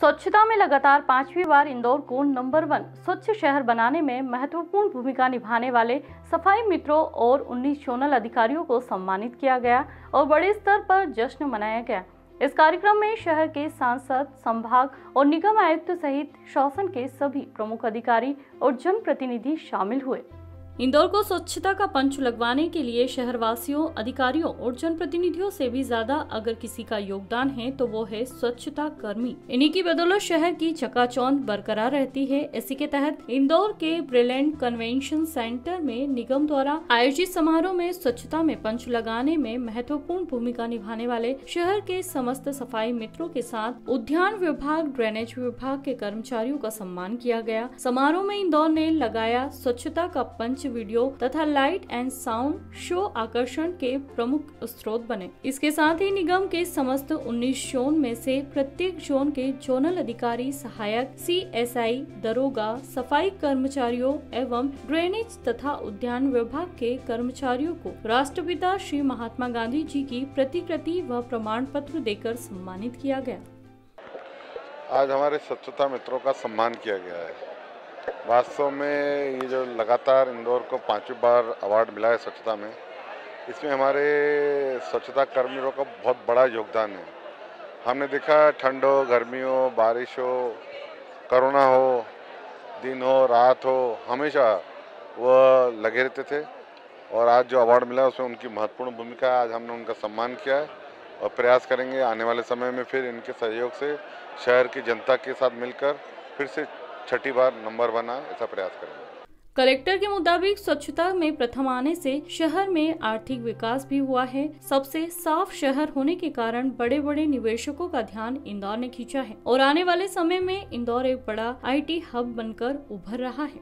स्वच्छता में लगातार 5वीं बार इंदौर को नंबर 1 स्वच्छ शहर बनाने में महत्वपूर्ण भूमिका निभाने वाले सफाई मित्रों और 19 जोनल अधिकारियों को सम्मानित किया गया और बड़े स्तर पर जश्न मनाया गया। इस कार्यक्रम में शहर के सांसद, संभाग और निगम आयुक्त सहित शासन के सभी प्रमुख अधिकारी और जनप्रतिनिधि शामिल हुए। इंदौर को स्वच्छता का पंच लगवाने के लिए शहरवासियों, अधिकारियों और जनप्रतिनिधियों से भी ज्यादा अगर किसी का योगदान है तो वो है स्वच्छता कर्मी। इन्हीं की बदौलत शहर की चकाचौंध बरकरार रहती है। इसी के तहत इंदौर के ब्रिलियंट कन्वेंशन सेंटर में निगम द्वारा आयोजित समारोह में स्वच्छता में पंच लगाने में महत्वपूर्ण भूमिका निभाने वाले शहर के समस्त सफाई मित्रों के साथ उद्यान विभाग, ड्रेनेज विभाग के कर्मचारियों का सम्मान किया गया। समारोह में इंदौर ने लगाया स्वच्छता का पंच वीडियो तथा लाइट एंड साउंड शो आकर्षण के प्रमुख स्रोत बने। इसके साथ ही निगम के समस्त 19 जोन में से प्रत्येक जोन के जोनल अधिकारी, सहायक, CSI, दरोगा, सफाई कर्मचारियों एवं ड्रेनेज तथा उद्यान विभाग के कर्मचारियों को राष्ट्रपिता श्री महात्मा गांधी जी की प्रतिकृति व प्रमाण पत्र देकर सम्मानित किया गया। आज हमारे स्वच्छता मित्रों का सम्मान किया गया है। वास्तव में ये जो लगातार इंदौर को 5वीं बार अवार्ड मिला है स्वच्छता में, इसमें हमारे स्वच्छता कर्मियों का बहुत बड़ा योगदान है। हमने देखा ठंड हो, गर्मी हो, बारिश हो, कोरोना हो, दिन हो, रात हो, हमेशा वह लगे रहते थे और आज जो अवार्ड मिला है उसमें उनकी महत्वपूर्ण भूमिका है। आज हमने उनका सम्मान किया है और प्रयास करेंगे आने वाले समय में फिर इनके सहयोग से शहर की जनता के साथ मिलकर फिर से 6ठी बार नंबर 1 ऐसा प्रयास करेंगे। कलेक्टर के मुताबिक स्वच्छता में प्रथम आने से शहर में आर्थिक विकास भी हुआ है। सबसे साफ शहर होने के कारण बड़े बड़े निवेशकों का ध्यान इंदौर ने खींचा है और आने वाले समय में इंदौर एक बड़ा IT हब बनकर उभर रहा है।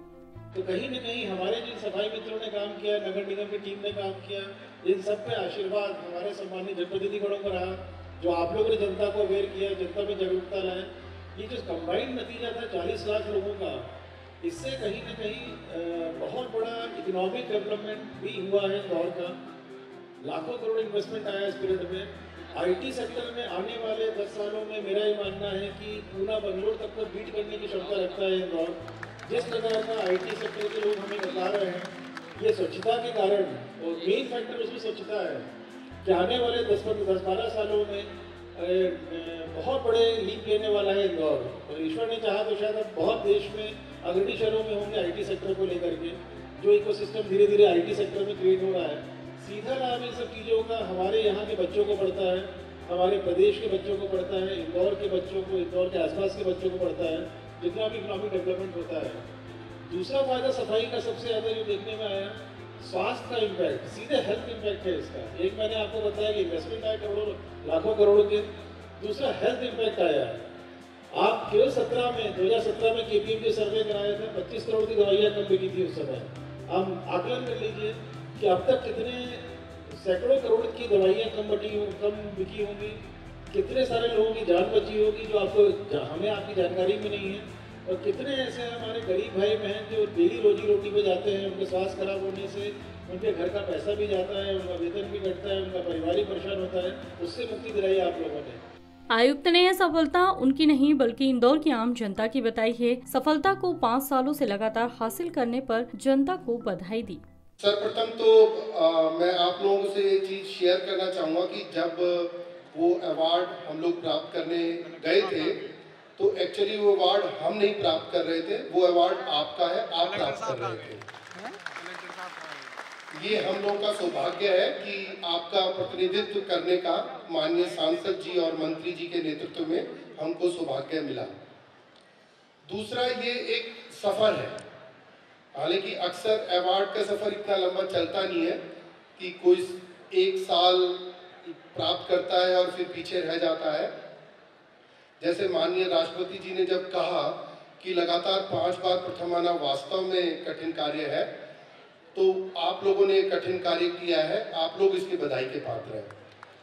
तो कहीं न कहीं हमारे जिन सफाई मित्रों ने काम किया, नगर निगम की टीम ने काम किया, इन सब पे आशीर्वाद हमारे सम्मानित जनप्रतिनिधिगणों का रहा, जो आप लोगों ने जनता को अवेयर किया, जनता में जागरूकता लाए। ये जो कंबाइंड नतीजा था 40 लाख लोगों का, इससे कहीं न कहीं बहुत बड़ा इकोनॉमिक डेवलपमेंट भी हुआ है इंदौर का। लाखों करोड़ इन्वेस्टमेंट आया इस पीरियड में। IT सेक्टर में आने वाले 10 सालों में मेरा ये मानना है कि पूना बंगलोर तक को बीट करने की क्षमता रखता है इंदौर। जिस प्रकार का IT सेक्टर के लोग हमें बता रहे हैं, ये स्वच्छता के कारण, और मेन फैक्टर उसमें स्वच्छता है कि आने वाले 10-12 सालों में बहुत बड़े लीप लेने वाला है इंदौर। और ईश्वर ने चाहा तो शायद अब बहुत देश में अग्रणी शहरों में होंगे IT सेक्टर को लेकर के, जो इकोसिस्टम धीरे धीरे IT सेक्टर में क्रिएट हो रहा है। सीधा लाभ इन सब चीज़ों का हमारे यहाँ के बच्चों को पड़ता है, हमारे प्रदेश के बच्चों को पड़ता है, इंदौर के बच्चों को, इंदौर के आसपास के बच्चों को पड़ता है, जितना भी इकोनॉमिक डेवलपमेंट होता है। दूसरा फायदा सफाई का सबसे ज़्यादा जो देखने में आया, स्वास्थ्य का इम्पैक्ट, सीधे हेल्थ इम्पैक्ट है इसका। एक मैंने आपको बताया कि इन्वेस्टमेंट आया करोड़ों, लाखों करोड़ों के। दूसरा हेल्थ इम्पैक्ट आया है। आप केवल 2017 में KPMG सर्वे कराया था, 25 करोड़ की दवाइयाँ कम बिकी थी उस समय। हम आकलन कर लीजिए कि अब तक कितने सैकड़ों करोड़ की दवाइयाँ कम बिकी होंगी, कितने सारे लोगों की जान बची होगी जो आपको, हमें आपकी जानकारी में नहीं है। और कितने ऐसे हमारे गरीब भाई बहन जो डेली रोजी रोटी पे जाते हैं, उनके स्वास्थ्य खराब होने से उनके घर का पैसा भी जाता है, उनका वेतन भी घटता है, उनका परिवार ही परेशान होता है। उससे मुक्ति दिलाई आप लोगों ने। आयुक्त ने यह सफलता उनकी नहीं बल्कि इंदौर की आम जनता की बताई है। सफलता को 5 सालों से लगातार हासिल करने पर जनता को बधाई दी। सर्वप्रथम तो मैं आप लोगों से एक चीज शेयर करना चाहूँगा कि जब वो अवार्ड हम लोग प्राप्त करने गए थे तो एक्चुअली वो अवार्ड हम नहीं प्राप्त कर रहे थे, वो अवार्ड आपका है, आप प्राप्त कर रहे थे। ये हम लोग का सौभाग्य है कि आपका प्रतिनिधित्व करने का माननीय सांसद जी और मंत्री जी के नेतृत्व में हमको सौभाग्य मिला। दूसरा, ये एक सफर है। हालांकि अक्सर अवार्ड का सफर इतना लंबा चलता नहीं है कि कोई 1 साल प्राप्त करता है और फिर पीछे रह जाता है। जैसे माननीय राष्ट्रपति जी ने जब कहा कि लगातार 5 बार प्रथम आना वास्तव में कठिन कार्य है, तो आप लोगों ने कठिन कार्य किया है, आप लोग इसके बधाई के पात्र हैं।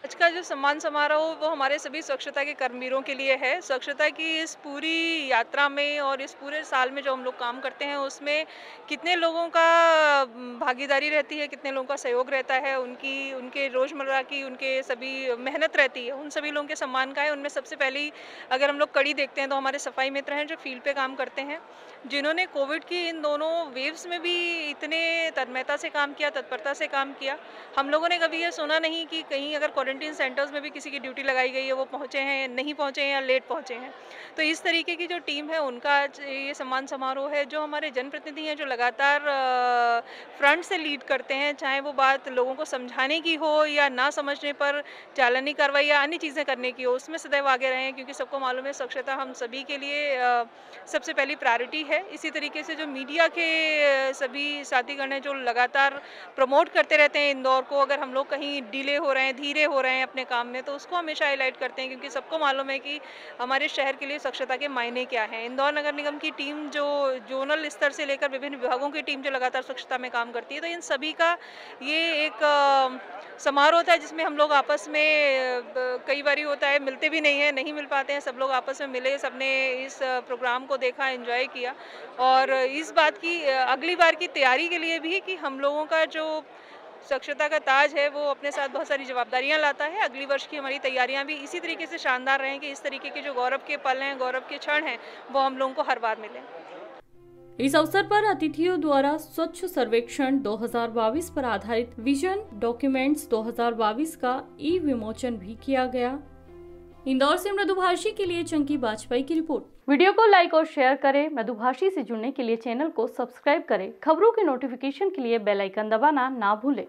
आज का जो सम्मान समारोह वो हमारे सभी स्वच्छता के कर्मवीरों के लिए है। स्वच्छता की इस पूरी यात्रा में और इस पूरे साल में जो हम लोग काम करते हैं उसमें कितने लोगों का भागीदारी रहती है, कितने लोगों का सहयोग रहता है, उनके रोज़मर्रा की उनके सभी मेहनत रहती है, उन सभी लोगों के सम्मान का है। उनमें सबसे पहली अगर हम लोग कड़ी देखते हैं तो हमारे सफाई मित्र हैं जो फील्ड पे काम करते हैं, जिन्होंने कोविड की इन दोनों वेव्स में भी इतने तन्मयता से काम किया, तत्परता से काम किया। हम लोगों ने कभी ये सुना नहीं कि कहीं अगर क्वारंटीन सेंटर्स में भी किसी की ड्यूटी लगाई गई है, वो पहुँचे हैं, नहीं पहुँचे हैं या लेट पहुँचे हैं। तो इस तरीके की जो टीम है उनका आज ये सम्मान समारोह है। जो हमारे जनप्रतिनिधि हैं जो लगातार फ्रंट से लीड करते हैं, चाहे वो बात लोगों को समझाने की हो या ना समझने पर चालानी कार्रवाई या अन्य चीज़ें करने की हो, उसमें सदैव आगे रहे हैं, क्योंकि सबको मालूम है स्वच्छता हम सभी के लिए सबसे पहली प्रायोरिटी है। इसी तरीके से जो मीडिया के सभी साथीगण हैं जो लगातार प्रमोट करते रहते हैं इंदौर को, अगर हम लोग कहीं डिले हो रहे हैं, धीरे हो रहे हैं अपने काम में, तो उसको हमेशा हाईलाइट करते हैं, क्योंकि सबको मालूम है कि हमारे शहर के लिए स्वच्छता के मायने क्या हैं। इंदौर नगर निगम की टीम जो जोनल स्तर से लेकर विभिन्न विभागों की टीम जो लगातार स्वच्छता में काम करती है, तो इन सभी का ये एक समारोह था जिसमें हम लोग आपस में कई बार होता है मिलते भी नहीं है, नहीं मिल पाते हैं, सब लोग आपस में मिले, सबने इस प्रोग्राम को देखा, एंजॉय किया और इस बात की अगली बार की तैयारी के लिए भी कि हम लोगों का जो स्वच्छता का ताज है वो अपने साथ बहुत सारी जिम्मेदारियां लाता है। अगली वर्ष की हमारी तैयारियां भी इसी तरीके से शानदार रहें कि इस तरीके के जो गौरव के पल हैं, गौरव के क्षण हैं, वो हम लोगों को हर बार मिलें। इस अवसर पर अतिथियों द्वारा स्वच्छ सर्वेक्षण 2022 पर आधारित विजन डॉक्यूमेंट्स 2022 का ई विमोचन भी किया गया। इंदौर से मृदुभाषी के लिए चंकी बाजपेयी की रिपोर्ट। वीडियो को लाइक और शेयर करें। मृदुभाषी से जुड़ने के लिए चैनल को सब्सक्राइब करें। खबरों के नोटिफिकेशन के लिए बेल आइकन दबाना ना भूलें।